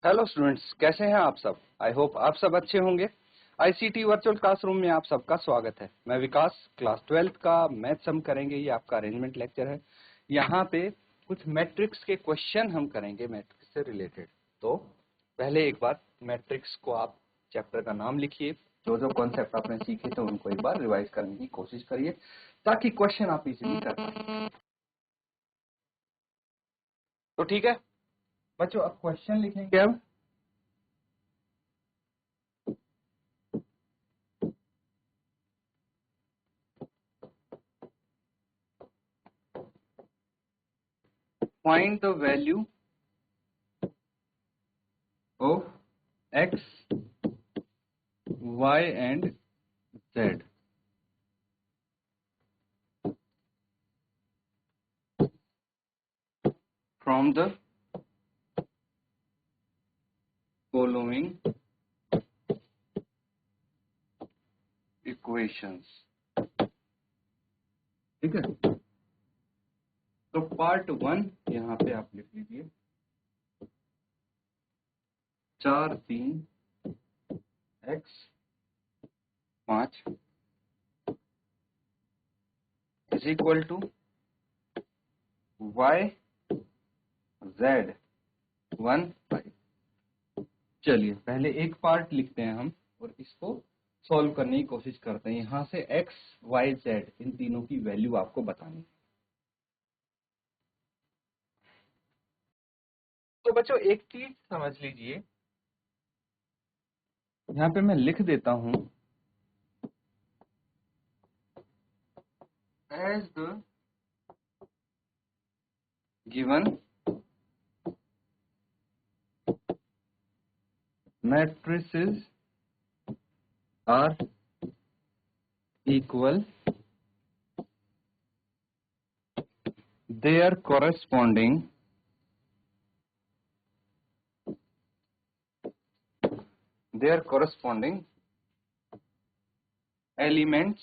Hello students, कैसे हैं आप सब। आई होप आप सब अच्छे होंगे। आईसीटी वर्चुअल क्लासरूम में आप सबका स्वागत है। मैं विकास, क्लास 12th का मैथ्स हम करेंगे। ये आपका अरेंजमेंट लेक्चर है। यहाँ पे कुछ मैट्रिक्स के क्वेश्चन हम करेंगे मैट्रिक्स से रिलेटेड। तो पहले एक बार मैट्रिक्स को आप चैप्टर का नाम लिखिए। जो जो कॉन्सेप्ट आपने सीखे थे उनको एक बार रिवाइज करने की कोशिश करिए ताकि क्वेश्चन आप इजीली कर पाए। तो ठीक है बच्चों, अब क्वेश्चन लिखेंगे। अब find the value of x, y and z from the following equations। ठीक है, तो पार्ट 1 यहाँ पे आप लिख लीजिए। 4 3 x 5 is equal to y z 1 5। चलिए पहले एक पार्ट लिखते हैं हम और इसको सॉल्व करने की कोशिश करते हैं। यहाँ से x y z इन तीनों की वैल्यू आपको बतानी है। तो बच्चों एक चीज समझ लीजिए, यहाँ पे मैं लिख देता हूं as the given matrices are equal, their corresponding elements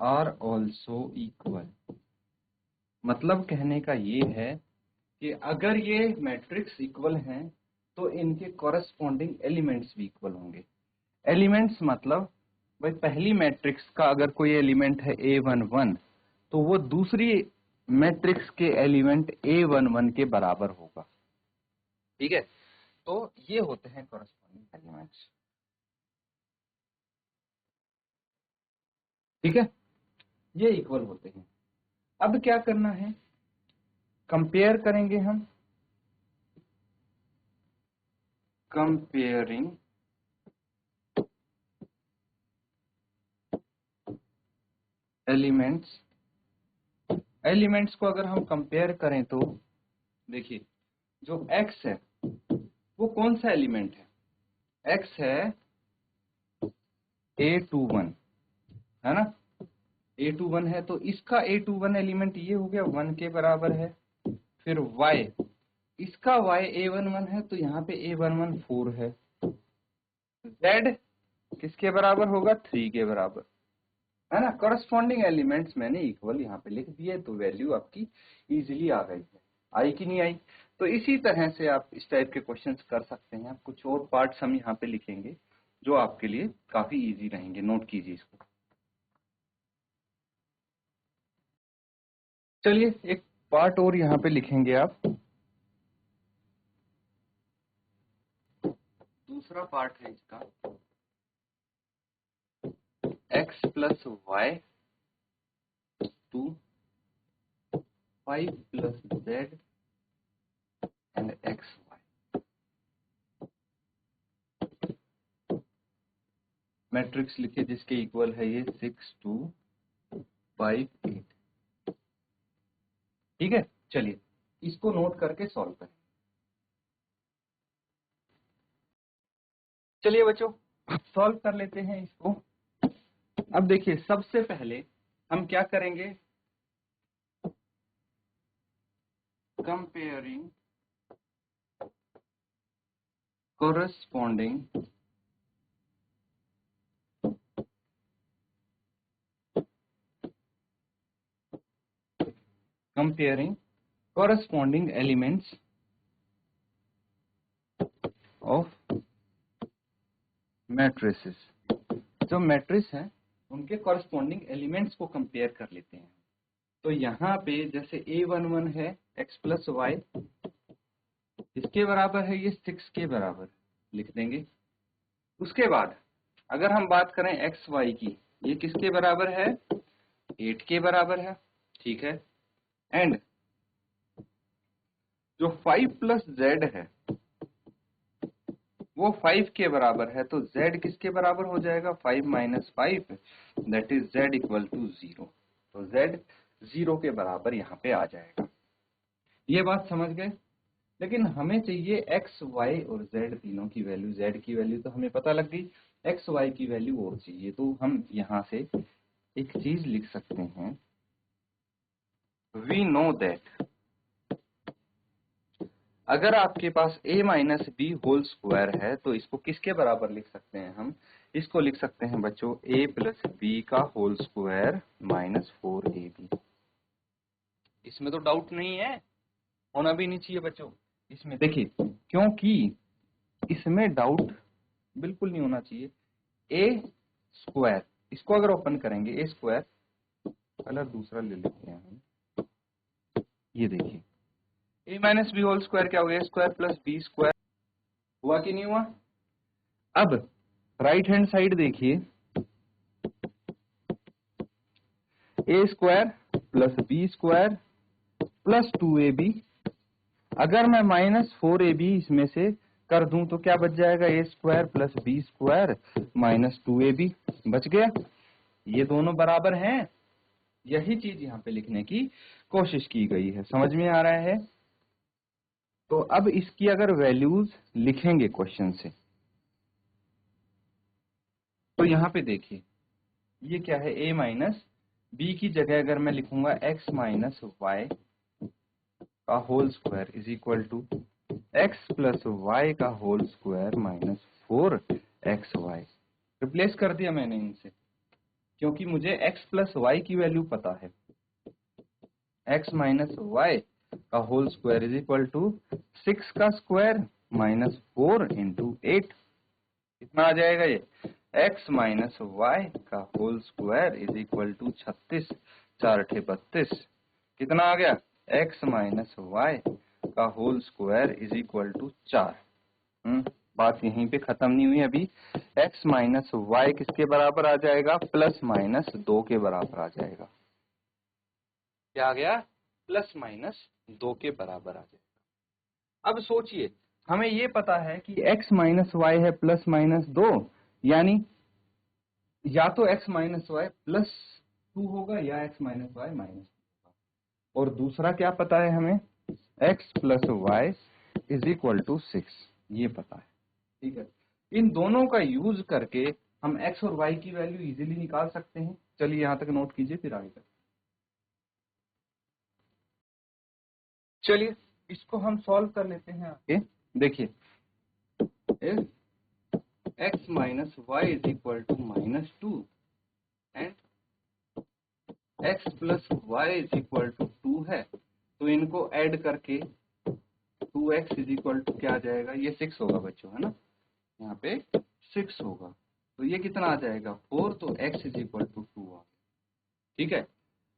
are also equal। मतलब कहने का ये है कि अगर ये मैट्रिक्स इक्वल हैं तो इनके कॉरेस्पॉन्डिंग एलिमेंट्स भी इक्वल होंगे। एलिमेंट्स मतलब भाई पहली मैट्रिक्स का अगर कोई एलिमेंट है A11 तो वो दूसरी मैट्रिक्स के एलिमेंट A11 के बराबर होगा। ठीक है, तो ये होते हैं कॉरेस्पॉन्डिंग एलिमेंट्स। ठीक है, ये इक्वल होते हैं। अब क्या करना है, कंपेयर करेंगे हम। कंपेयरिंग एलिमेंट्स को अगर हम कंपेयर करें तो देखिए, जो x है वो कौन सा एलिमेंट है। x है A21, है ना। A21 है तो इसका A21 एलिमेंट ये हो गया 1 के बराबर है। फिर y, इसका y A11 है तो यहाँ पे A11 4 है। z किसके बराबर होगा, 3 के बराबर, है ना। कॉरेस्पॉन्डिंग एलिमेंट्स मैंने इक्वल यहाँ पे लिख दिए तो वैल्यू आपकी इजीली आ गई है। आई कि नहीं आई। तो इसी तरह से आप इस टाइप के क्वेश्चंस कर सकते हैं। कुछ और पार्ट्स हम यहाँ पे लिखेंगे जो आपके लिए काफी इजी रहेंगे। नोट कीजिए इसको। चलिए एक पार्ट और यहाँ पे लिखेंगे आप। दूसरा पार्ट है इसका, x plus y to 5 plus z and x y. Matrix लिखिए जिसके इक्वल है ये 6 2 5 8। ठीक है, चलिए इसको नोट करके सॉल्व करें। चलिए बच्चों सॉल्व कर लेते हैं इसको। अब देखिए सबसे पहले हम क्या करेंगे, comparing corresponding corresponding elements of matrices। जो मैट्रिस है उनके कॉरस्पॉन्डिंग एलिमेंट्स को कंपेयर कर लेते हैं। तो यहाँ पे जैसे A11 है x प्लस वाई, इसके बराबर है, ये 6 के बराबर लिख देंगे। उसके बाद अगर हम बात करें एक्स वाई की, ये किसके बराबर है, 8 के बराबर है, ठीक है। एंड जो 5 प्लस जेड है वो 5 के बराबर है, तो z किसके बराबर हो जाएगा, 5 minus 5, that is z equal to 0। तो z 0 के बराबर यहाँ पे आ जाएगा। ये बात समझ गए। लेकिन हमें चाहिए x, y और z तीनों की वैल्यू। z की वैल्यू तो हमें पता लग गई, x, y की वैल्यू और चाहिए। तो हम यहाँ से एक चीज लिख सकते हैं, वी नो दैट अगर आपके पास a minus b whole square है तो इसको किसके बराबर लिख सकते हैं हम, इसको लिख सकते हैं बच्चों a प्लस बी का होल स्क्वायर माइनस 4ab। इसमें तो डाउट नहीं है, होना भी नहीं चाहिए बच्चों इसमें। देखिए क्योंकि इसमें डाउट बिल्कुल नहीं होना चाहिए। a स्क्वायर, इसको अगर ओपन करेंगे a स्क्वायर, कलर दूसरा ले लेते हैं हम, ये देखिए a minus b whole square क्या हो गया, स्क्वायर प्लस बी स्क्वायर, हुआ कि नहीं हुआ। अब राइट हैंड साइड देखिए, a square plus b square plus 2ab। अगर मैं माइनस 4ab इसमें से कर दूं तो क्या बच जाएगा, a square plus b square minus 2ab बच गया। ये दोनों बराबर हैं, यही चीज यहाँ पे लिखने की कोशिश की गई है। समझ में आ रहा है। तो अब इसकी अगर वैल्यूज लिखेंगे क्वेश्चन से, तो यहाँ पे देखिए ये क्या है, a माइनस बी की जगह अगर मैं लिखूंगा x माइनस वाई का whole square is equal to x plus Y का whole square minus 4xy। Replace कर दिया मैंने इनसे, क्योंकि मुझे x प्लस वाई की वैल्यू पता है। x माइनस वाई का whole square is equal to 6 का स्क्वायर माइनस 4 इंटू 8। कितना आ जाएगा ये, x माइनस वाई का whole square is equal to 36, 4 × 32। कितना आ गया, x माइनस वाई का whole square is equal to 4। बात यहीं पे खत्म नहीं हुई अभी। x माइनस वाई किसके बराबर आ जाएगा, प्लस माइनस 2 के बराबर आ जाएगा। क्या आ गया, प्लस माइनस 2 के बराबर आ जाएगा। अब सोचिए, हमें ये पता है कि x माइनस वाई है प्लस माइनस 2, यानी या तो x माइनस वाई प्लस 2 होगा या x माइनस वाई माइनस 2 होगा। और दूसरा क्या पता है हमें, x plus y is equal to 6, ये पता है। ठीक है, इन दोनों का यूज करके हम x और y की वैल्यू इजीली निकाल सकते हैं। चलिए यहां तक नोट कीजिए, फिर आगे करते। चलिए इसको हम सॉल्व कर लेते हैं आगे। देखिए if x minus y is equal to minus 2 and x plus y is equal to 2 है, तो इनको ऐड करके 2x इज इक्वल टू क्या आ जाएगा, ये 6 होगा बच्चों, है ना, यहाँ पे 6 होगा। तो ये कितना आ जाएगा, 4, तो x इज इक्वल टू 2 आ गया। ठीक है,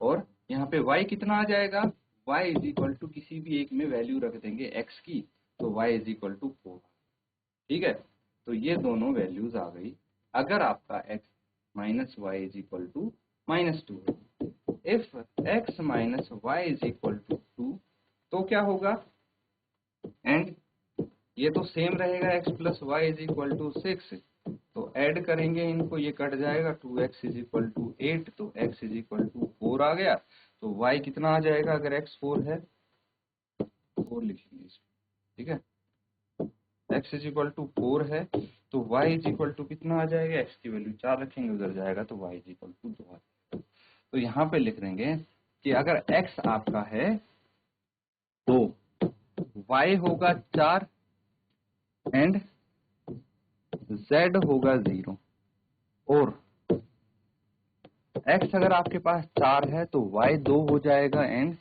और यहाँ पे y कितना आ जाएगा, y इज इक्वल टू किसी भी एक में वैल्यू रख देंगे x की, तो y इज इक्वल टू 4। ठीक है, तो ये दोनों वैल्यूज आ गई। अगर आपका x minus y is equal to minus 2 है, if x minus y is equal to 2, तो क्या होगा, एंड ये तो सेम रहेगा, x plus y is equal to 6, तो ऐड करेंगे इनको, ये कट जाएगा, 2x इज इक्वल टू 8, तो x इज इक्वल टू 4 आ गया। तो y कितना आ जाएगा, अगर x 4 है, 4 लिखेंगे इसमें। ठीक है, x इज इक्वल टू 4 है, तो y इज इक्वल टू कितना आ जाएगा, x की वैल्यू 4 रखेंगे, उधर जाएगा तो y इज इक्वल टू 2 आ जाएगा। तो यहाँ पे लिख देंगे कि अगर x आपका है तो y होगा 4 एंड z होगा 0, और x अगर आपके पास 4 है तो y 2 हो जाएगा एंड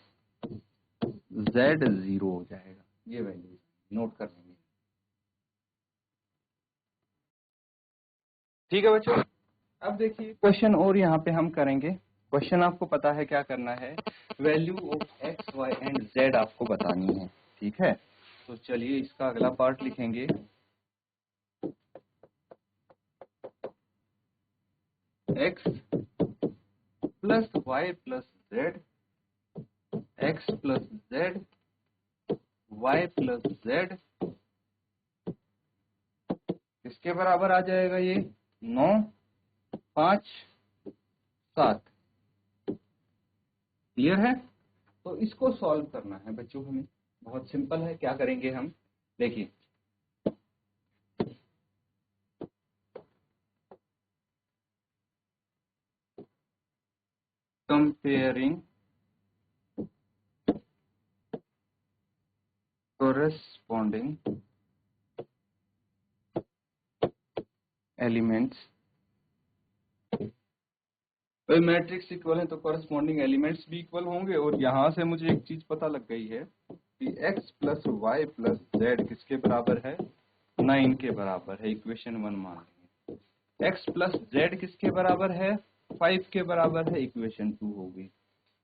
Z 0 हो जाएगा, ये वैल्यू नोट कर लेंगे। ठीक है बच्चों, अब देखिए क्वेश्चन और यहाँ पे हम करेंगे। क्वेश्चन आपको पता है क्या करना है, value of x y and z आपको बतानी है। ठीक है, तो चलिए इसका अगला पार्ट लिखेंगे। X plus y plus z, x plus z, y plus z, इसके बराबर आ जाएगा ये 9, 5, 7। क्लियर है? तो इसको सॉल्व करना है बच्चों हमें, बहुत सिंपल है। क्या करेंगे हम, देखिए कंपेयरिंग corresponding एलिमेंट्स। तो मैट्रिक्स इक्वल है तो कॉरेस्पॉन्डिंग एलिमेंट्स भी इक्वल होंगे। और यहां से मुझे एक चीज पता लग गई है कि x plus y plus z किसके बराबर है, 9 के बराबर है। इक्वेशन 1 मान लेंगे। x प्लस जेड किसके बराबर है, 5 के बराबर है। इक्वेशन 2 होगी।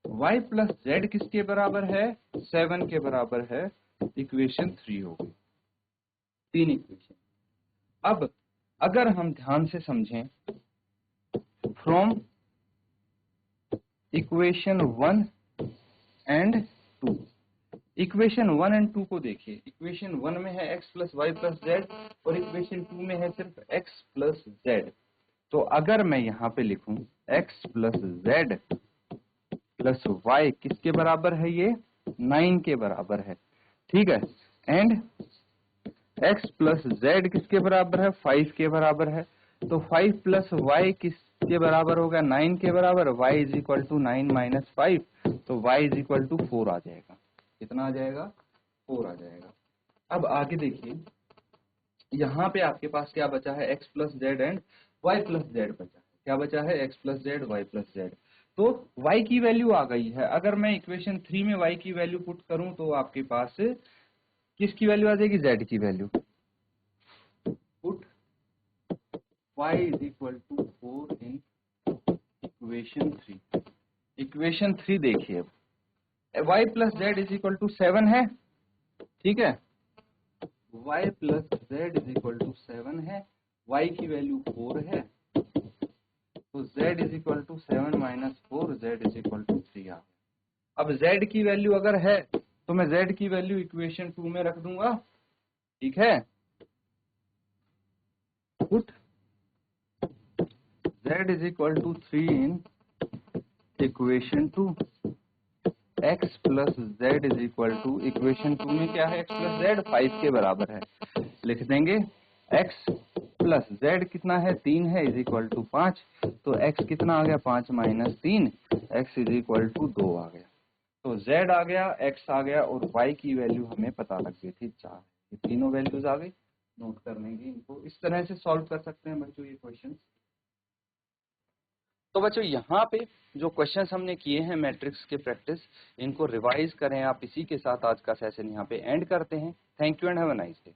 y प्लस जेड किसके बराबर है, 7 के बराबर है। इक्वेशन 3 होगी। 3 इक्वेशन। अब अगर हम ध्यान से समझें, from equation 1 and 2, equation 1 and 2 को देखिए। इक्वेशन 1 में है x plus y plus z और इक्वेशन 2 में है सिर्फ x प्लस जेड। तो अगर मैं यहाँ पे लिखूं x plus z plus y किसके बराबर है, ये 9 के बराबर है। ठीक है, एंड x प्लस जेड किसके बराबर है, 5 के बराबर है। तो 5 प्लस वाई किसके बराबर होगा, 9 के बराबर। y is equal to 9 minus 5, तो y इज इक्वल टू 4 आ जाएगा। कितना आ जाएगा, 4 आ जाएगा। अब आगे देखिए, यहाँ पे आपके पास क्या बचा है, x plus z and y plus z बचा है। क्या बचा है, x plus z, y plus z. तो y की वैल्यू आ गई है। अगर मैं इक्वेशन 3 में y की वैल्यू पुट करूं तो आपके पास किसकी वैल्यू आ जाएगी, z की value. Put y is equal to 4 in equation 3। Equation 3 देखिए, अब y plus z is equal to 7 है। ठीक है, y plus z is equal to 7 है, y की वैल्यू 4 है। तो z is equal to 7 minus 4, z is equal to 3 आ गया। अब z की वैल्यू अगर है तो मैं z की वैल्यू इक्वेशन 2 में रख दूंगा। ठीक है, put z is equal to 3 in equation 2, x plus z is equal to, equation 2 में क्या है, x प्लस जेड 5 के बराबर है। लिख देंगे x प्लस जेड कितना है, 3 है, इज इक्वल टू 5। तो x कितना आ गया, 5 minus 3, x is equal to 2 आ गया। तो z आ गया, x आ गया और y की वैल्यू हमें पता लग गई थी 4। ये तीनों वैल्यूज आ गई। नोट कर लेंगे इनको। इस तरह से सॉल्व कर सकते हैं बच्चों ये क्वेश्चन। तो बच्चों यहाँ पे जो क्वेश्चंस हमने किए हैं मैट्रिक्स के प्रैक्टिस, इनको रिवाइज करें आप। इसी के साथ आज का सेशन यहाँ पे एंड करते हैं। Thank you and have a nice day.